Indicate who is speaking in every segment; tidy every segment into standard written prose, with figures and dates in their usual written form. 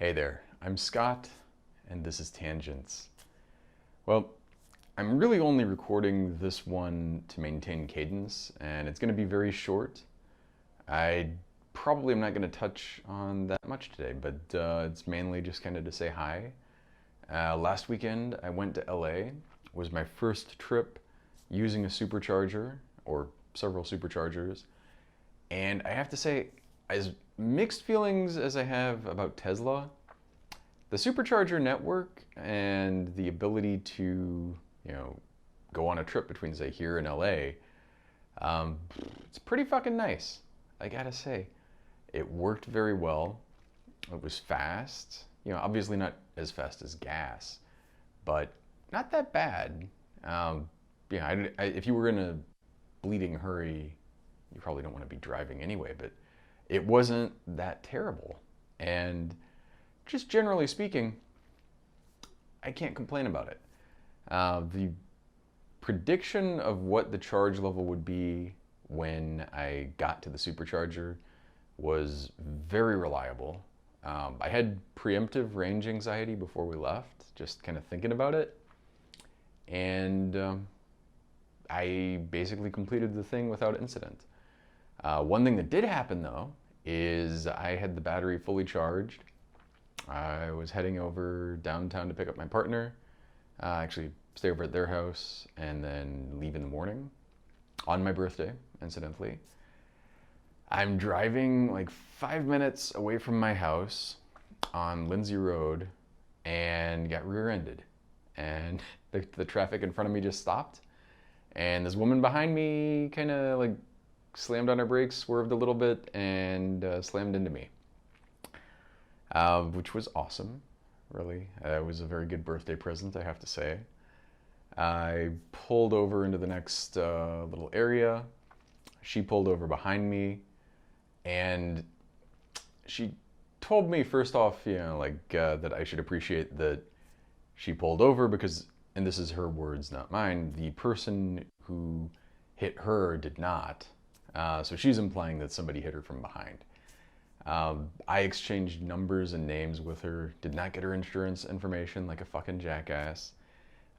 Speaker 1: Hey there, I'm Scott, and this is Tangents. Well, I'm really only recording this one to maintain cadence, and it's going to be very short. I probably am not going to touch on that much today, but it's mainly just kind of to say hi. Last weekend, I went to LA. It was my first trip using a supercharger, or several superchargers, and I have to say, as mixed feelings as I have about Tesla, the supercharger network and the ability to, go on a trip between, say, here and LA, it's pretty fucking nice. I gotta say, it worked very well. It was fast. Obviously not as fast as gas, but not that bad. If you were in a bleeding hurry, you probably don't want to be driving anyway, but it wasn't that terrible. And just generally speaking, I can't complain about it. The prediction of what the charge level would be when I got to the supercharger was very reliable. I had preemptive range anxiety before we left, just kind of thinking about it. And I basically completed the thing without incident. One thing that did happen though is I had the battery fully charged. I was heading over downtown to pick up my partner, actually stay over at their house, and then leave in the morning on my birthday, incidentally. I'm driving like 5 minutes away from my house on Lindsay Road and got rear-ended. And the traffic in front of me just stopped. And this woman behind me kind of like slammed on her brakes, swerved a little bit, and slammed into me. Which was awesome, really. It was a very good birthday present, I have to say. I pulled over into the next little area. She pulled over behind me, and she told me first off, that I should appreciate that she pulled over because, and this is her words, not mine, the person who hit her did not. So she's implying that somebody hit her from behind. I exchanged numbers and names with her, did not get her insurance information like a fucking jackass.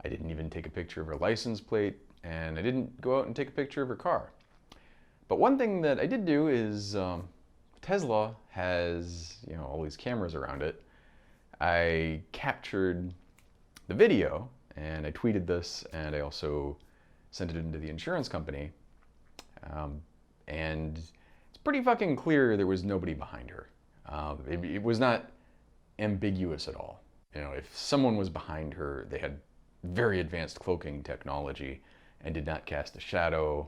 Speaker 1: I didn't even take a picture of her license plate, and I didn't go out and take a picture of her car. But one thing that I did do is, Tesla has, all these cameras around it. I captured the video, and I tweeted this, and I also sent it into the insurance company. And it's pretty fucking clear there was nobody behind her. It was not ambiguous at all. If someone was behind her, they had very advanced cloaking technology and did not cast a shadow,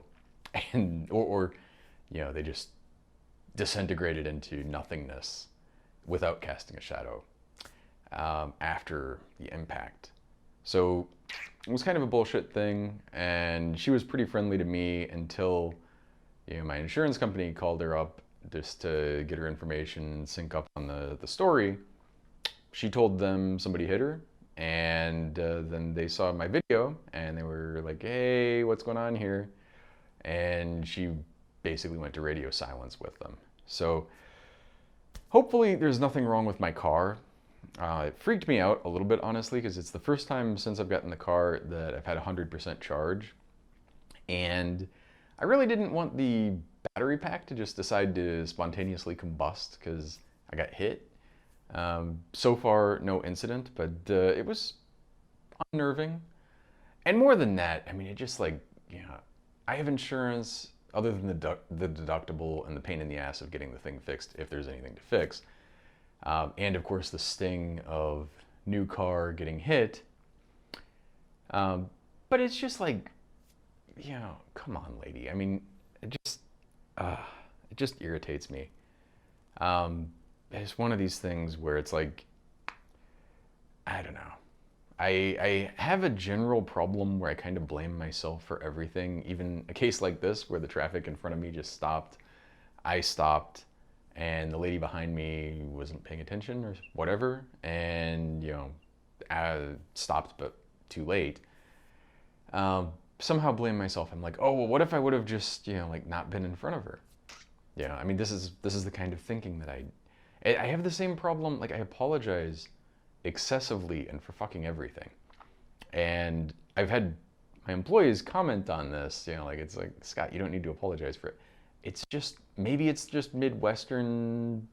Speaker 1: or they just disintegrated into nothingness without casting a shadow after the impact. So it was kind of a bullshit thing, and she was pretty friendly to me until my insurance company called her up just to get her information and sync up on the story. She told them somebody hit her, and then they saw my video, and they were like, hey, what's going on here? And she basically went to radio silence with them. So hopefully there's nothing wrong with my car. It freaked me out a little bit, honestly, because it's the first time since I've gotten the car that I've had 100% charge. And I really didn't want the battery pack to just decide to spontaneously combust because I got hit. So far, no incident, but it was unnerving. And more than that, it just I have insurance other than the deductible and the pain in the ass of getting the thing fixed if there's anything to fix. And of course, the sting of new car getting hit. But it's just come on, lady. It just irritates me. It's one of these things where it's I don't know. I have a general problem where I kind of blame myself for everything. Even a case like this where the traffic in front of me just stopped. I stopped, and the lady behind me wasn't paying attention or whatever, and stopped but too late. Somehow blame myself. I'm like, oh well, what if I would have just not been in front of her? This is the kind of thinking that I have the same problem. Like, I apologize excessively and for fucking everything. And I've had my employees comment on this, like, it's like, Scott, you don't need to apologize for it. It's just, maybe it's just Midwestern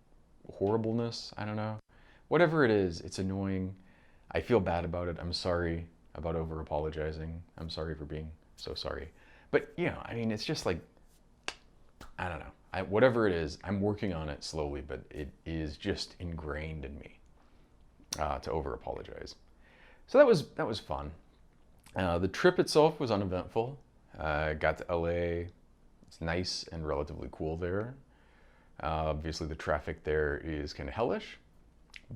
Speaker 1: horribleness. I don't know. Whatever it is, it's annoying. I feel bad about it. I'm sorry about over apologizing. I'm sorry for being so sorry. But, I mean, it's just like, I don't know. Whatever it is, I'm working on it slowly, but it is just ingrained in me to over apologize. So that was fun. The trip itself was uneventful. Got to LA. It's nice and relatively cool there. Obviously, the traffic there is kind of hellish.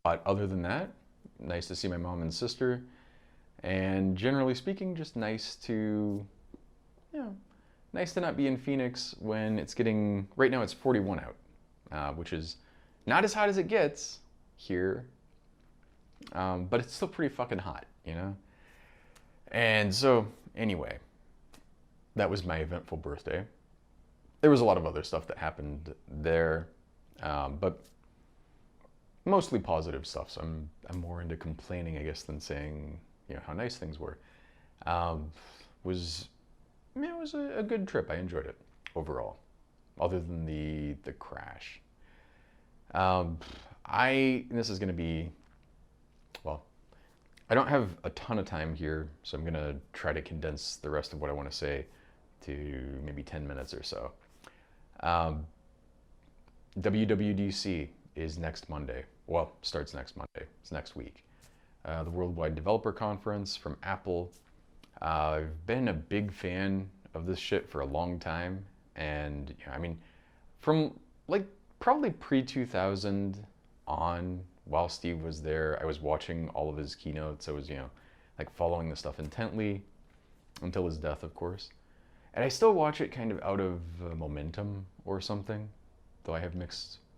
Speaker 1: But other than that, nice to see my mom and sister. And generally speaking, just nice to, nice to not be in Phoenix when it's getting, right now it's 41 out, which is not as hot as it gets here, but it's still pretty fucking hot, And so, anyway, that was my eventful birthday. There was a lot of other stuff that happened there, but mostly positive stuff. So I'm more into complaining, I guess, than saying how nice things were. It was a good trip. I enjoyed it overall, other than the crash. This is going to be, well, I don't have a ton of time here, so I'm going to try to condense the rest of what I want to say to maybe 10 minutes or so. WWDC is next Monday. Well, starts next Monday. It's next week. The Worldwide Developer Conference from Apple. I've been a big fan of this shit for a long time. And, I mean, from like probably pre-2000 on, while Steve was there, I was watching all of his keynotes. I was, like following the stuff intently until his death, of course. And I still watch it kind of out of momentum or something, though I have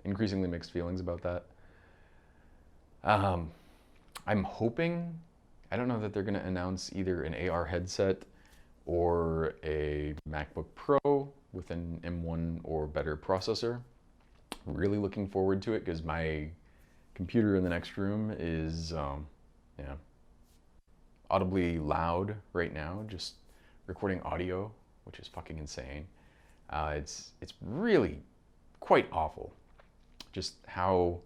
Speaker 1: increasingly mixed feelings about that. I'm hoping, I don't know that they're going to announce either an AR headset or a MacBook Pro with an M1 or better processor. Really looking forward to it because my computer in the next room is audibly loud right now, just recording audio, which is fucking insane. It's really quite awful, just how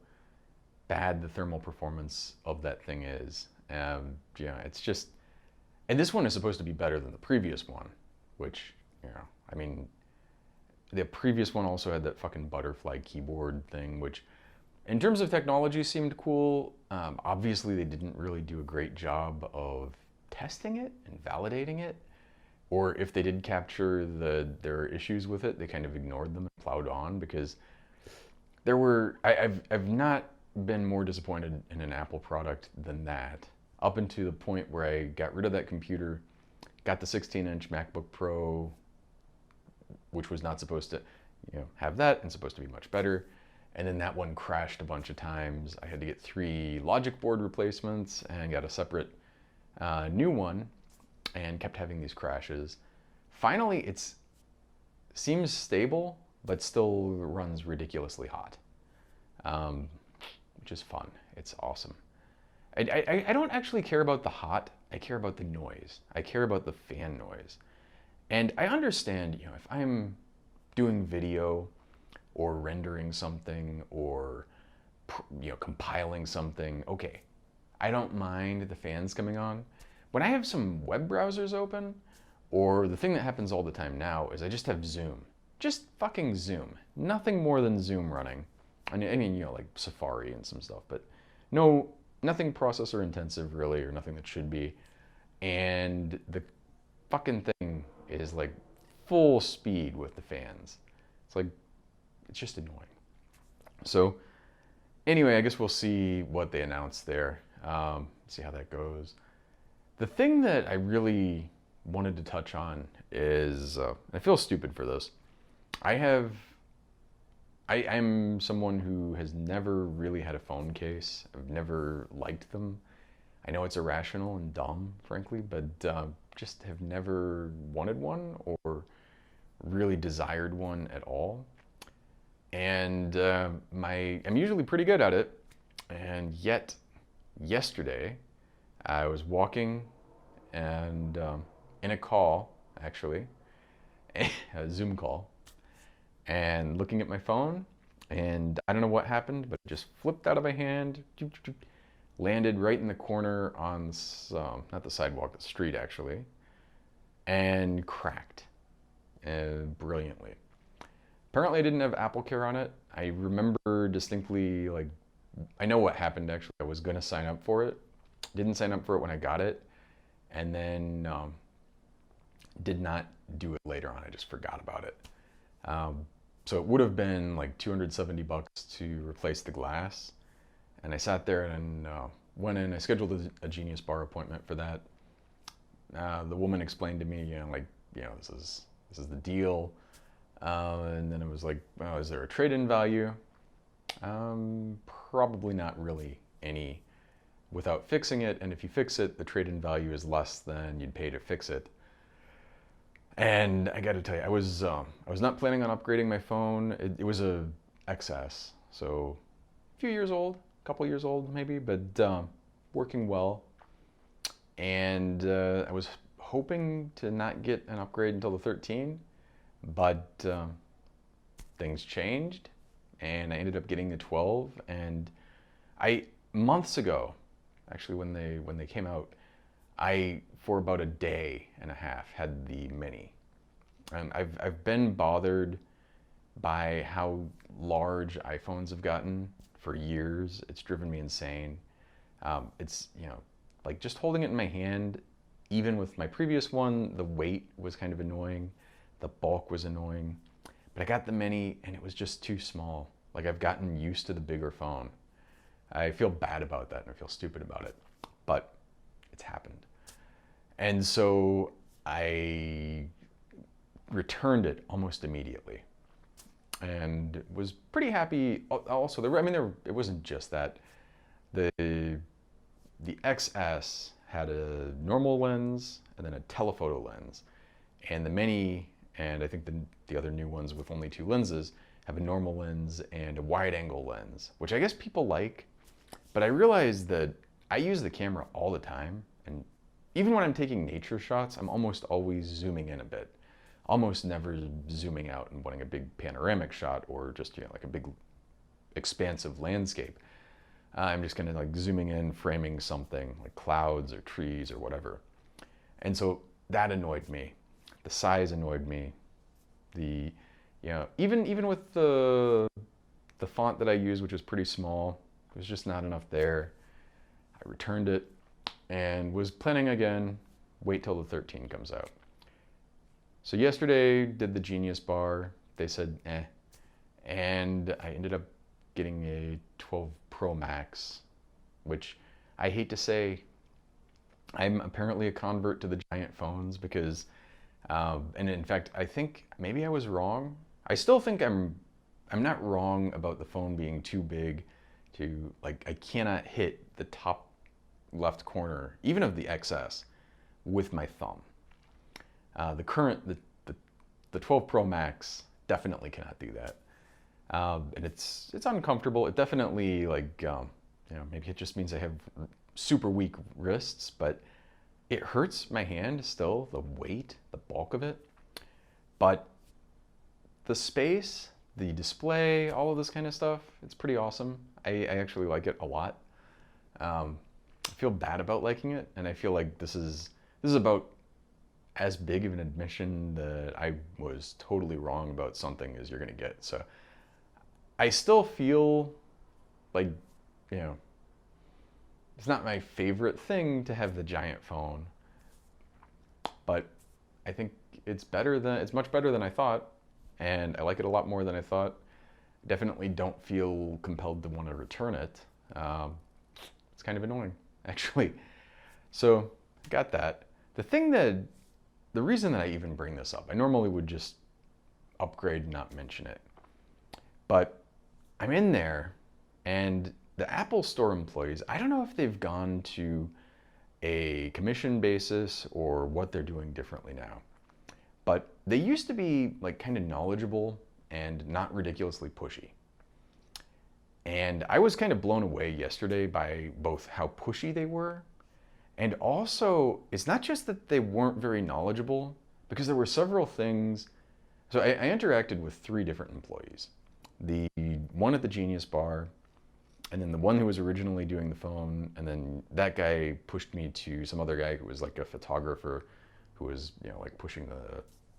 Speaker 1: bad the thermal performance of that thing is. It's just, and this one is supposed to be better than the previous one, which, I mean, the previous one also had that fucking butterfly keyboard thing, which in terms of technology seemed cool. Obviously they didn't really do a great job of testing it and validating it. Or if they did capture their issues with it, they kind of ignored them and plowed on, because I've not been more disappointed in an Apple product than that, up until the point where I got rid of that computer, got the 16-inch MacBook Pro, which was not supposed to have that and supposed to be much better. And then that one crashed a bunch of times. I had to get 3 logic board replacements and got a separate new one, and kept having these crashes. Finally, it seems stable, but still runs ridiculously hot, which is fun. It's awesome. I don't actually care about the hot. I care about the noise. I care about the fan noise. And I understand, if I'm doing video or rendering something or compiling something, okay, I don't mind the fans coming on. When I have some web browsers open, or the thing that happens all the time now is I just have Zoom. Just fucking Zoom. Nothing more than Zoom running. I mean, like Safari and some stuff, but nothing processor intensive really, or nothing that should be. And the fucking thing is like full speed with the fans. It's just annoying. So anyway, I guess we'll see what they announce there. See how that goes. The thing that I really wanted to touch on is, I feel stupid for this. I'm someone who has never really had a phone case. I've never liked them. I know it's irrational and dumb, frankly, but just have never wanted one or really desired one at all. and I'm usually pretty good at it. And yet, yesterday, I was walking and in a call, actually, a Zoom call, and looking at my phone, and I don't know what happened, but it just flipped out of my hand, landed right in the corner on not the sidewalk, the street actually, and cracked brilliantly. Apparently, I didn't have Apple Care on it. I remember distinctly, like, I know what happened actually. I was gonna sign up for it, didn't sign up for it when I got it, and then did not do it later on. I just forgot about it. So it would have been like $270 to replace the glass. And I sat there and went in. I scheduled a Genius Bar appointment for that. The woman explained to me, this is the deal. And then it was like, well, is there a trade-in value? Probably not really any without fixing it. And if you fix it, the trade-in value is less than you'd pay to fix it. And I got to tell you, I was not planning on upgrading my phone. It was a XS, so a few years old, a couple years old maybe, but working well. And I was hoping to not get an upgrade until the 13, but things changed, and I ended up getting the 12. And months ago, actually, when they came out, for about a day and a half, had the Mini. I've been bothered by how large iPhones have gotten for years. It's driven me insane. It's, like just holding it in my hand, even with my previous one, the weight was kind of annoying. The bulk was annoying. But I got the Mini and it was just too small. Like, I've gotten used to the bigger phone. I feel bad about that and I feel stupid about it, but it's happened. And so I returned it almost immediately and was pretty happy. Also, it wasn't just that. The XS had a normal lens and then a telephoto lens. And the Mini, and I think the other new ones with only two lenses, have a normal lens and a wide angle lens, which I guess people like. But I realized that I use the camera all the time, and even when I'm taking nature shots, I'm almost always zooming in a bit. Almost never zooming out and wanting a big panoramic shot or just, like a big expansive landscape. I'm just kind of like zooming in, framing something like clouds or trees or whatever. And so that annoyed me. The size annoyed me. Even with the font that I use, which is pretty small, there's just not enough there. I returned it and was planning again, wait till the 13 comes out. So yesterday, did the Genius Bar. They said, eh. And I ended up getting a 12 Pro Max, which I hate to say, I'm apparently a convert to the giant phones because, and in fact, I think maybe I was wrong. I still think I'm not wrong about the phone being too big to, like, I cannot hit the top left corner, even of the XS, with my thumb. The 12 Pro Max definitely cannot do that. And it's uncomfortable. It definitely, like, maybe it just means I have super weak wrists, but it hurts my hand still, the weight, the bulk of it. But the space, the display, all of this kind of stuff, it's pretty awesome. I actually like it a lot. I feel bad about liking it, and I feel like this is about as big of an admission that I was totally wrong about something as you're gonna get. So I still feel like, it's not my favorite thing to have the giant phone, but I think it's much better than I thought, and I like it a lot more than I thought. Definitely don't feel compelled to want to return it. It's kind of annoying, actually. So got that. The reason that I even bring this up, I normally would just upgrade and not mention it, but I'm in there, and the Apple Store employees, I don't know if they've gone to a commission basis or what they're doing differently now, but they used to be like kind of knowledgeable and not ridiculously pushy. And I was kind of blown away yesterday by both how pushy they were, and also it's not just that they weren't very knowledgeable, because there were several things. So I interacted with 3 different employees. The one at the Genius Bar, and then the one who was originally doing the phone, and then that guy pushed me to some other guy who was like a photographer who was, like pushing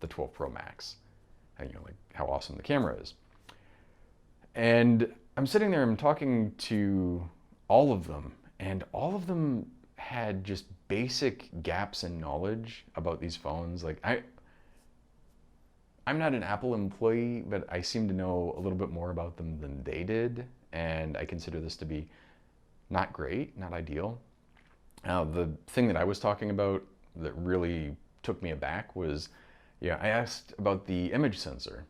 Speaker 1: the 12 Pro Max, and, like how awesome the camera is. And I'm sitting there, I'm talking to all of them, and all of them had just basic gaps in knowledge about these phones. Like I'm not an Apple employee, but I seem to know a little bit more about them than they did, and I consider this to be not great, not ideal. The thing that I was talking about that really took me aback was, I asked about the image sensor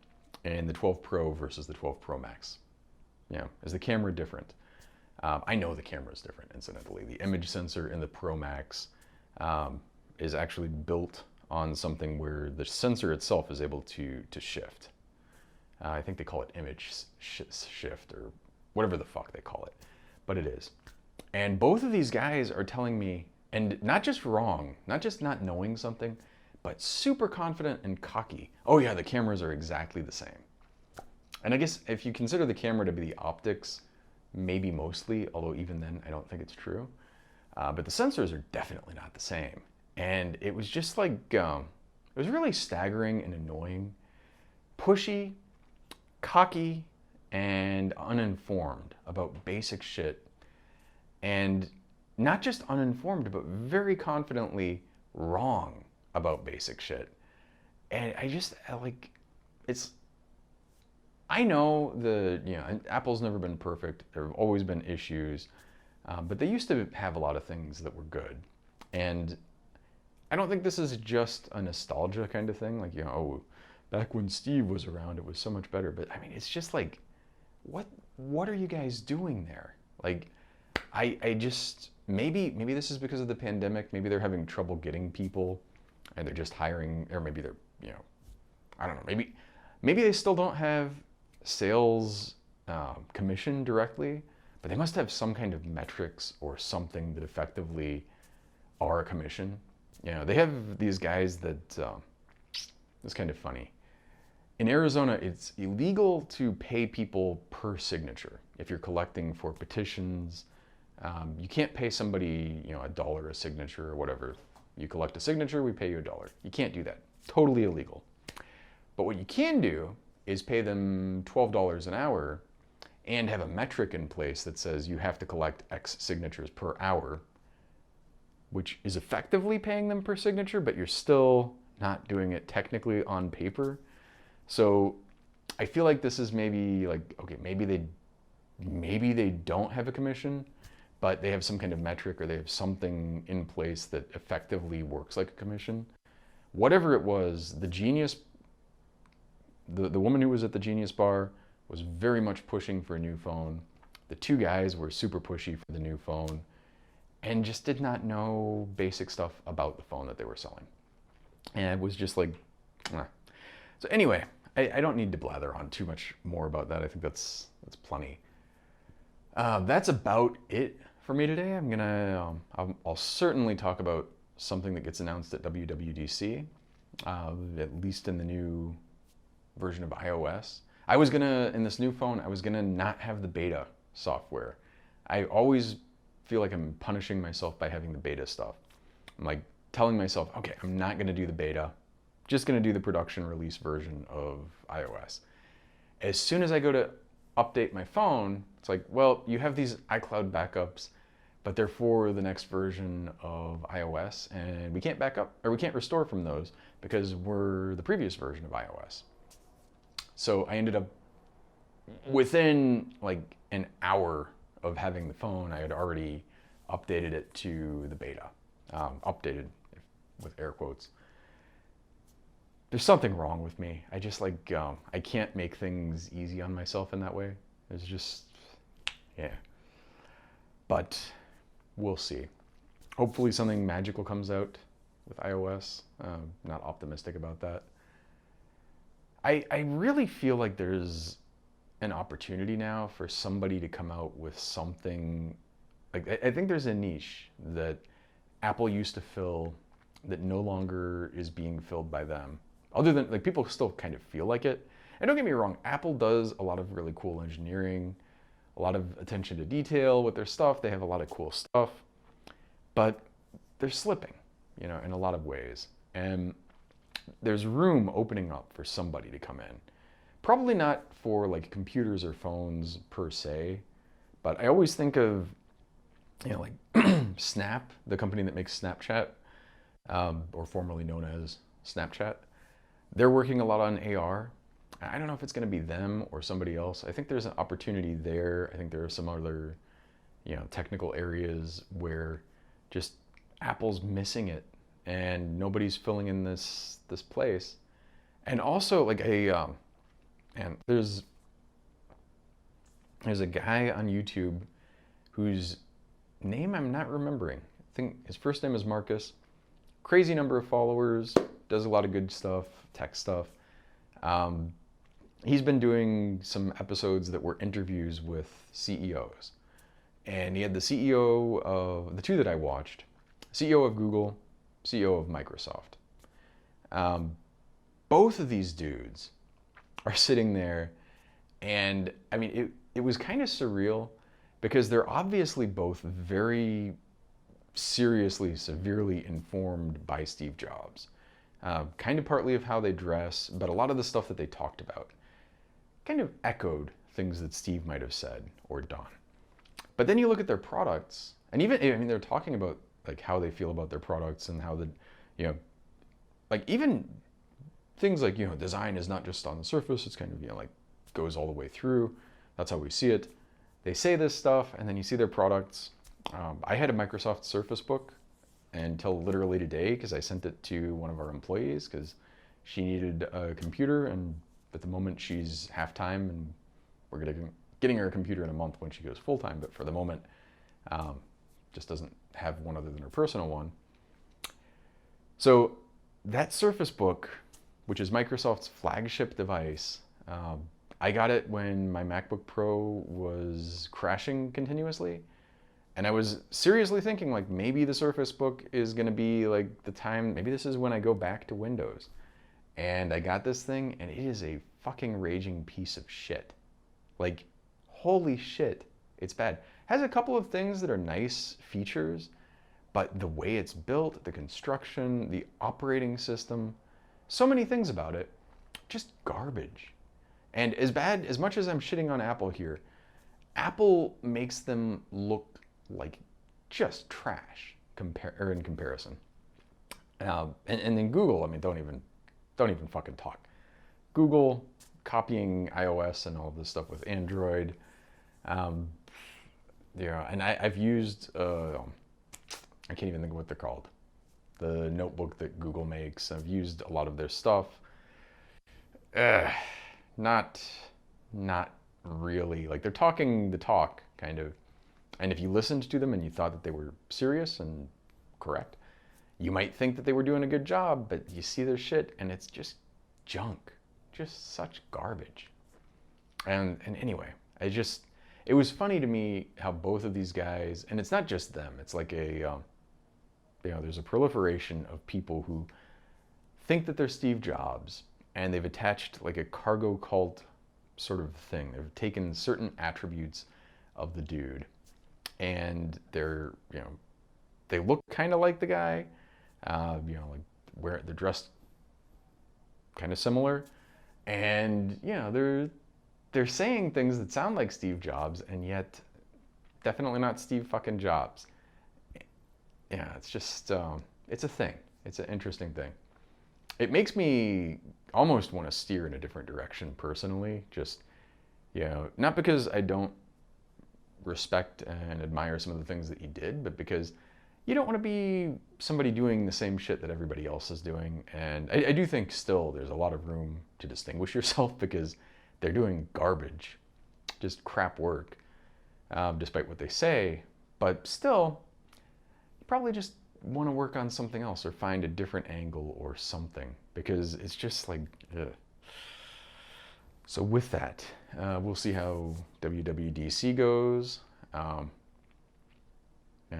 Speaker 1: in the 12 Pro versus the 12 Pro Max. Is the camera different? I know the camera is different, incidentally. The image sensor in the Pro Max is actually built on something where the sensor itself is able to shift. I think they call it image shift or whatever the fuck they call it, but it is. And both of these guys are telling me, and not just wrong, not just not knowing something, but super confident and cocky. Oh yeah, the cameras are exactly the same. And I guess if you consider the camera to be the optics, maybe mostly, although even then I don't think it's true. But the sensors are definitely not the same. And it was just like, it was really staggering and annoying, pushy, cocky, and uninformed about basic shit. And not just uninformed, but very confidently wrong about basic shit. And I know Apple's never been perfect. There have always been issues, but they used to have a lot of things that were good. And I don't think this is just a nostalgia kind of thing. Like, back when Steve was around, it was so much better. But I mean, it's just like, what are you guys doing there? Like, I just, maybe this is because of the pandemic. Maybe they're having trouble getting people and they're just hiring, or maybe they're, I don't know. Maybe they still don't have sales commission directly, but they must have some kind of metrics or something that effectively are a commission. They have these guys that, it's kind of funny. In Arizona, it's illegal to pay people per signature. If you're collecting for petitions, you can't pay somebody, $1 a signature or whatever. You collect a signature, we pay you $1. You can't do that. Totally illegal. But what you can do is pay them $12 an hour and have a metric in place that says you have to collect X signatures per hour, which is effectively paying them per signature, but you're still not doing it technically on paper. So I feel like this is maybe like, okay, maybe they don't have a commission, but they have some kind of metric or they have something in place that effectively works like a commission. Whatever it was, the woman who was at the Genius Bar was very much pushing for a new phone. The 2 guys were super pushy for the new phone and just did not know basic stuff about the phone that they were selling. And it was just like, nah. So anyway, I don't need to blather on too much more about that. I think that's plenty. That's about it for me today. I'll certainly talk about something that gets announced at WWDC, at least in the new version of iOS. In this new phone, I was gonna not have the beta software. I always feel like I'm punishing myself by having the beta stuff. I'm like telling myself, okay, I'm not gonna do the beta, just gonna do the production release version of iOS. As soon as I go to update my phone, it's like, well, you have these iCloud backups, but they're for the next version of iOS, and we can't back up, or we can't restore from those because we're the previous version of iOS. So I ended up, within like an hour of having the phone, I had already updated it to the beta. Updated with air quotes. There's something wrong with me. I just I can't make things easy on myself in that way. It's just, yeah. But we'll see. Hopefully something magical comes out with iOS. Not optimistic about that. I really feel like there's an opportunity now for somebody to come out with something. Like, I think there's a niche that Apple used to fill that no longer is being filled by them. Other than, like, people still kind of feel like it. And don't get me wrong, Apple does a lot of really cool engineering, a lot of attention to detail with their stuff. They have a lot of cool stuff, but they're slipping, in a lot of ways. And there's room opening up for somebody to come in. Probably not for like computers or phones per se, but I always think of, like Snap, the company that makes Snapchat, or formerly known as Snapchat. They're working a lot on AR. I don't know if it's going to be them or somebody else. I think there's an opportunity there. I think there are some other, technical areas where just Apple's missing it and nobody's filling in this place. And also, like, and there's a guy on YouTube whose name I'm not remembering. I think his first name is Marcus. Crazy number of followers, does a lot of good stuff, tech stuff. He's been doing some episodes that were interviews with CEOs. And he had the CEO of, the two that I watched, CEO of Google, CEO of Microsoft. Both of these dudes are sitting there, and I mean, it was kind of surreal because they're obviously both very seriously, severely informed by Steve Jobs. Kind of partly of how they dress, but a lot of the stuff that they talked about kind of echoed things that Steve might have said or done. But then you look at their products, and even, I mean, they're talking about like how they feel about their products and how like even things like, design is not just on the surface, it's kind of, like goes all the way through. That's how we see it. They say this stuff, and then you see their products. I had a Microsoft Surface Book until literally today because I sent it to one of our employees because she needed a computer, and at the moment she's half-time, and we're getting her a computer in a month when she goes full-time, but for the moment, just doesn't have one other than her personal one. So that Surface Book, which is Microsoft's flagship device, I got it when my MacBook Pro was crashing continuously. And I was seriously thinking, like, maybe the Surface Book is going to be like the time, maybe this is when I go back to Windows. And I got this thing, and it is a fucking raging piece of shit. Like, holy shit, it's bad. Has a couple of things that are nice features, but the way it's built, the construction, the operating system, so many things about it, just garbage. And as much as I'm shitting on Apple here, Apple makes them look like just trash in comparison. And then Google, I mean, don't even fucking talk. Google copying iOS and all this stuff with Android. And I've used, I can't even think of what they're called. The notebook that Google makes. I've used a lot of their stuff. Not really. Like, they're talking the talk, kind of. And if you listened to them and you thought that they were serious and correct, you might think that they were doing a good job, but you see their shit and it's just junk. Just such garbage. And anyway, it was funny to me how both of these guys, and it's not just them, it's like there's a proliferation of people who think that they're Steve Jobs, and they've attached like a cargo cult sort of thing. They've taken certain attributes of the dude, and they look kind of like the guy, like where they're dressed kind of similar, and they're saying things that sound like Steve Jobs, and yet definitely not Steve fucking Jobs. Yeah, it's just it's a thing. It's an interesting thing. It makes me almost want to steer in a different direction personally. Just, not because I don't respect and admire some of the things that he did, but because you don't want to be somebody doing the same shit that everybody else is doing. And I do think still there's a lot of room to distinguish yourself because they're doing garbage, just crap work, despite what they say. But still, you probably just want to work on something else or find a different angle or something, because it's just like, ugh. So with that, we'll see how WWDC goes. And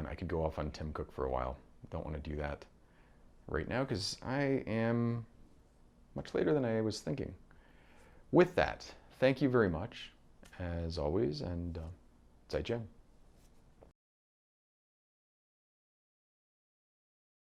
Speaker 1: I could go off on Tim Cook for a while. Don't want to do that right now because I am much later than I was thinking. With that, thank you very much, as always, and 再见.